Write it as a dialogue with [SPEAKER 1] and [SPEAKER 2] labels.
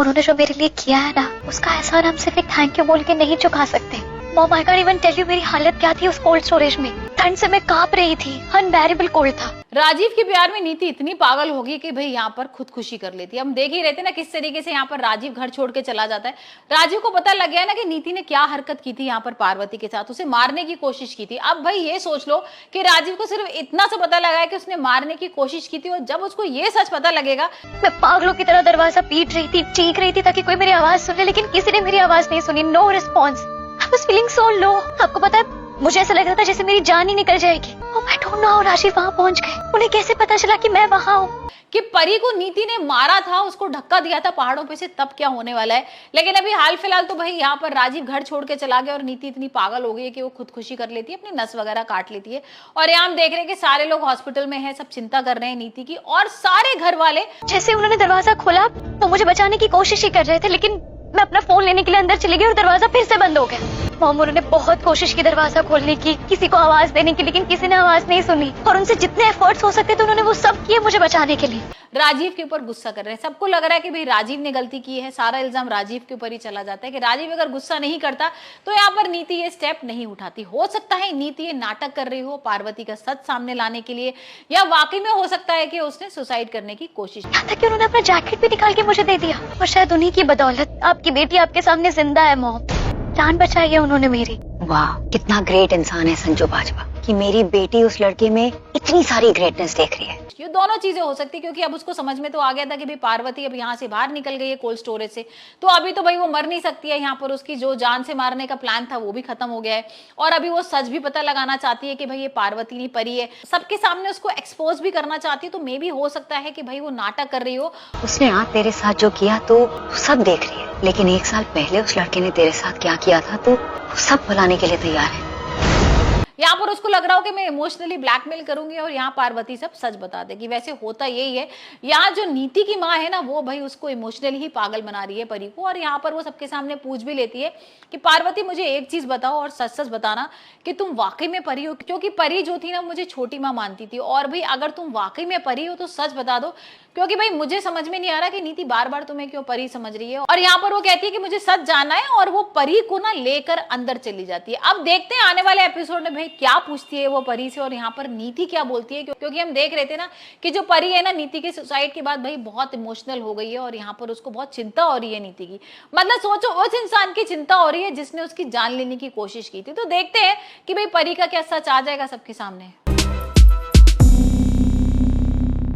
[SPEAKER 1] उन्होंने जो मेरे लिए किया है ना, उसका एहसान हम सिर्फ एक थैंक यू बोल के नहीं चुका सकते। Mom, I can't even tell you मेरी हालत क्या थी उस कोल्ड स्टोरेज में। ठंड से मैं कांप रही थी, अनबेरेबल कोल्ड था।
[SPEAKER 2] राजीव के प्यार में नीति इतनी पागल होगी कि भाई यहाँ पर खुदकुशी कर लेती है। हम देख ही रहते ना किस तरीके से यहाँ पर राजीव घर छोड़ के चला जाता है। राजीव को पता लग गया ना कि नीति ने क्या हरकत की थी यहाँ पर पार्वती के साथ, उसे मारने की कोशिश की थी। अब भाई ये सोच लो कि राजीव को सिर्फ इतना सा पता लगा है कि उसने मारने की कोशिश की थी, और जब उसको ये सच पता लगेगा।
[SPEAKER 1] मैं पागलों की तरह दरवाजा पीट रही थी, चीख रही थी ताकि कोई मेरी आवाज सुन ले, लेकिन किसी ने मेरी आवाज नहीं सुनी। No response. I was feeling so low. आपको पता है, मुझे ऐसा लग रहा था जैसे मेरी जान ही निकल जाएगी। Oh I don't know how Rajiv वहां पहुंच गए। उन्हें कैसे पता चला कि मैं वहां हूँ?
[SPEAKER 2] कि परी को नीति ने मारा था, उसको धक्का दिया था पहाड़ों पे से, तब क्या होने वाला है। लेकिन अभी हाल फिलहाल तो भाई यहाँ पर राजीव घर छोड़ के चला गया और नीति इतनी पागल हो गई है कि वो खुदकुशी कर लेती है, अपनी नस वगैरह काट लेती है। और यहाँ हम देख रहे हैं कि सारे लोग हॉस्पिटल में हैं, सब चिंता कर रहे हैं नीति की, और सारे घर वाले
[SPEAKER 1] जैसे उन्होंने दरवाजा खोला तो मुझे बचाने की कोशिश ही कर रहे थे, लेकिन मैं अपना फोन लेने के लिए अंदर चली गई और दरवाजा फिर से बंद हो गया। मॉम, उन्होंने बहुत कोशिश की दरवाजा खोलने की, किसी को आवाज देने की, लेकिन किसी ने आवाज नहीं सुनी। और उनसे जितने एफर्ट्स हो सकते थे उन्होंने वो सब किए मुझे बचाने के लिए।
[SPEAKER 2] राजीव के ऊपर गुस्सा कर रहे हैं। सबको लग रहा है कि भाई राजीव ने गलती की है, सारा इल्जाम राजीव के ऊपर ही चला जाता है कि राजीव अगर गुस्सा नहीं करता तो यहाँ पर नीति ये स्टेप नहीं उठाती। हो सकता है नीति ये नाटक कर रही हो पार्वती का सच सामने लाने के लिए, या वाकई में हो सकता है कि उसने सुसाइड करने की कोशिश की।
[SPEAKER 1] यहाँ तक कि उन्होंने अपना जैकेट भी निकाल के मुझे दे दिया, और शायद उन्हीं की बदौलत आपकी बेटी आपके सामने जिंदा है। मॉम, जान बचाई है उन्होंने मेरी।
[SPEAKER 3] वाह, कितना ग्रेट इंसान है संजू बाजवा कि मेरी बेटी उस लड़के में इतनी सारी ग्रेटनेस देख रही है।
[SPEAKER 2] ये दोनों चीजें हो सकती है, क्योंकि अब उसको समझ में तो आ गया था कि भाई पार्वती अब यहाँ से बाहर निकल गई है कोल्ड स्टोरेज से, तो अभी तो भाई वो मर नहीं सकती है। यहाँ पर उसकी जो जान से मारने का प्लान था वो भी खत्म हो गया है, और अभी वो सच भी पता लगाना चाहती है कि भाई ये पार्वती नहीं परी है। सबके सामने उसको एक्सपोज भी करना चाहती है, तो मे भी हो सकता है कि भाई वो नाटक कर रही हो।
[SPEAKER 3] उसने आज तेरे साथ जो किया तो सब देख रही है, लेकिन 1 साल पहले उस लड़के ने तेरे साथ क्या किया था तो सब भुलाने के लिए तैयार है।
[SPEAKER 2] यहाँ पर उसको लग रहा हो कि मैं इमोशनली ब्लैकमेल करूंगी और यहाँ पार्वती सब सच बता देगी। वैसे होता यही है, यहाँ जो नीति की माँ है ना, वो भाई उसको इमोशनली ही पागल बना रही है परी को, और यहाँ पर वो सबके सामने पूछ भी लेती है कि पार्वती मुझे एक चीज बताओ और सच सच बताना कि तुम वाकई में परी हो, क्योंकि परी जो थी ना मुझे छोटी माँ मानती थी, और भाई अगर तुम वाकई में परी हो तो सच बता दो, क्योंकि भाई मुझे समझ में नहीं आ रहा कि नीति बार बार तुम्हें क्यों परी समझ रही है। और यहाँ पर वो कहती है कि मुझे सच जानना है, और वो परी को ना लेकर अंदर चली जाती है। अब देखते हैं आने वाले एपिसोड में भाई क्या पूछती है वो परी से, और यहाँ पर नीति क्या बोलती है, क्योंकि हम देख रहे थे ना कि जो परी है ना नीति के सुसाइड के बाद भाई बहुत इमोशनल हो गई है, और यहाँ पर उसको बहुत चिंता हो रही है नीति की। मतलब सोचो उस इंसान की चिंता हो रही है जिसने उसकी जान लेने की कोशिश की थी। तो देखते हैं कि भाई परी का क्या सच आ जाएगा सबके सामने।